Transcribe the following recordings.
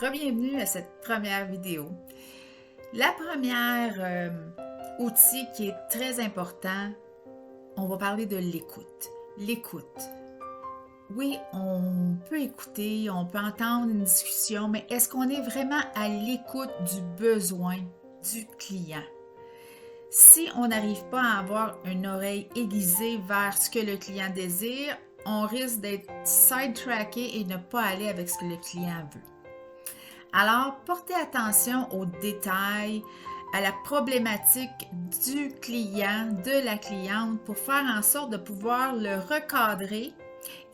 Re-bienvenue à cette première vidéo. La première outil qui est très important, on va parler de l'écoute. L'écoute. Oui, on peut écouter, on peut entendre une discussion, mais est-ce qu'on est vraiment à l'écoute du besoin du client? Si on n'arrive pas à avoir une oreille aiguisée vers ce que le client désire, on risque d'être sidetracké et ne pas aller avec ce que le client veut. Alors, portez attention aux détails, à la problématique du client, de la cliente, pour faire en sorte de pouvoir le recadrer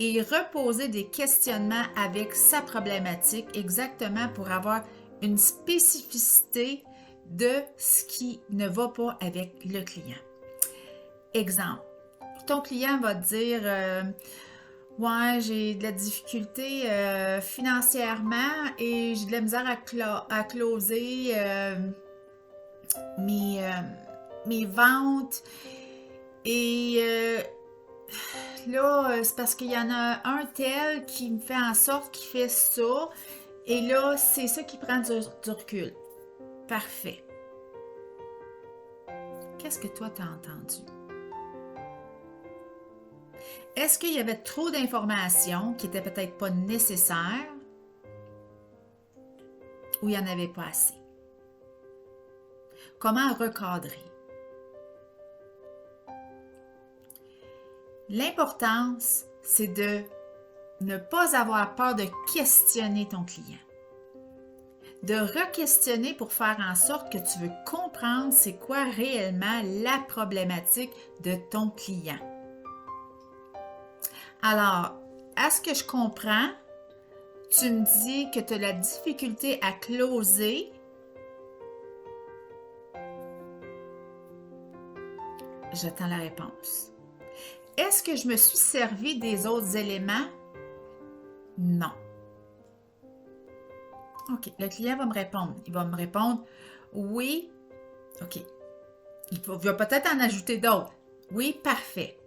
et reposer des questionnements avec sa problématique, exactement pour avoir une spécificité de ce qui ne va pas avec le client. Exemple, ton client va te dire ouais, j'ai de la difficulté financièrement et j'ai de la misère à closer mes ventes. Et là, c'est parce qu'il y en a un tel qui me fait en sorte qu'il fait ça. Et là, c'est ça qui prend du recul. Parfait. Qu'est-ce que toi t'as entendu? Est-ce qu'il y avait trop d'informations qui n'étaient peut-être pas nécessaires ou il n'y en avait pas assez? Comment recadrer? L'importance, c'est de ne pas avoir peur de questionner ton client. De re-questionner pour faire en sorte que tu veux comprendre c'est quoi réellement la problématique de ton client. Alors, à ce que je comprends, tu me dis que tu as la difficulté à closer. J'attends la réponse. Est-ce que je me suis servi des autres éléments? Non. OK, le client va me répondre. Il va me répondre oui. OK. Il va peut-être en ajouter d'autres. Oui, parfait.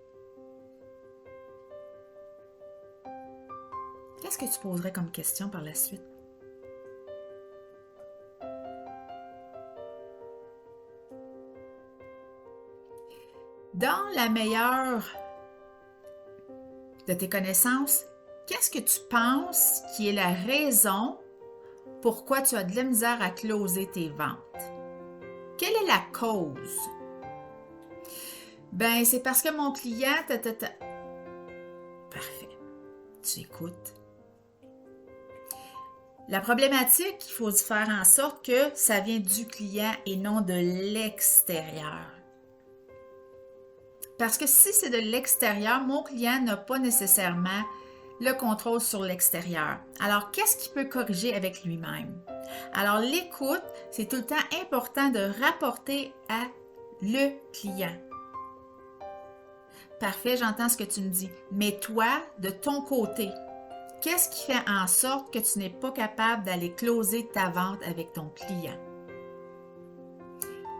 Qu'est-ce que tu poserais comme question par la suite? Dans la meilleure de tes connaissances, qu'est-ce que tu penses qui est la raison pourquoi tu as de la misère à closer tes ventes? Quelle est la cause? Ben, c'est parce que mon client... Parfait. Tu écoutes. La problématique, il faut faire en sorte que ça vient du client et non de l'extérieur. Parce que si c'est de l'extérieur, mon client n'a pas nécessairement le contrôle sur l'extérieur. Alors, qu'est-ce qu'il peut corriger avec lui-même? Alors, l'écoute, c'est tout le temps important de rapporter à le client. Parfait, j'entends ce que tu me dis. Mais toi, de ton côté, qu'est-ce qui fait en sorte que tu n'es pas capable d'aller closer ta vente avec ton client?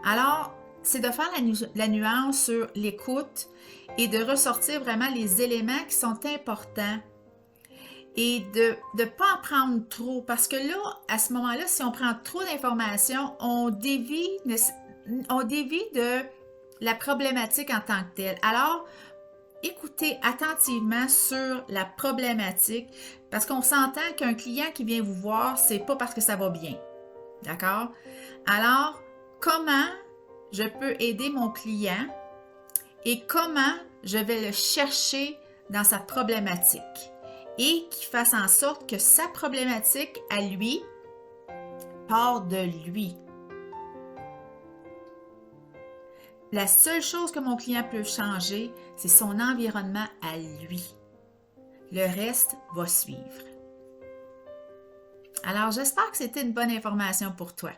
Alors, c'est de faire la nuance sur l'écoute et de ressortir vraiment les éléments qui sont importants et de ne pas en prendre trop. Parce que là, à ce moment-là, si on prend trop d'informations, on dévie de la problématique en tant que telle. Alors, écoutez attentivement sur la problématique parce qu'on s'entend qu'un client qui vient vous voir, c'est pas parce que ça va bien. D'accord? Alors, comment je peux aider mon client et comment je vais le chercher dans sa problématique et qu'il fasse en sorte que sa problématique à lui part de lui. La seule chose que mon client peut changer, c'est son environnement à lui. Le reste va suivre. Alors, j'espère que c'était une bonne information pour toi.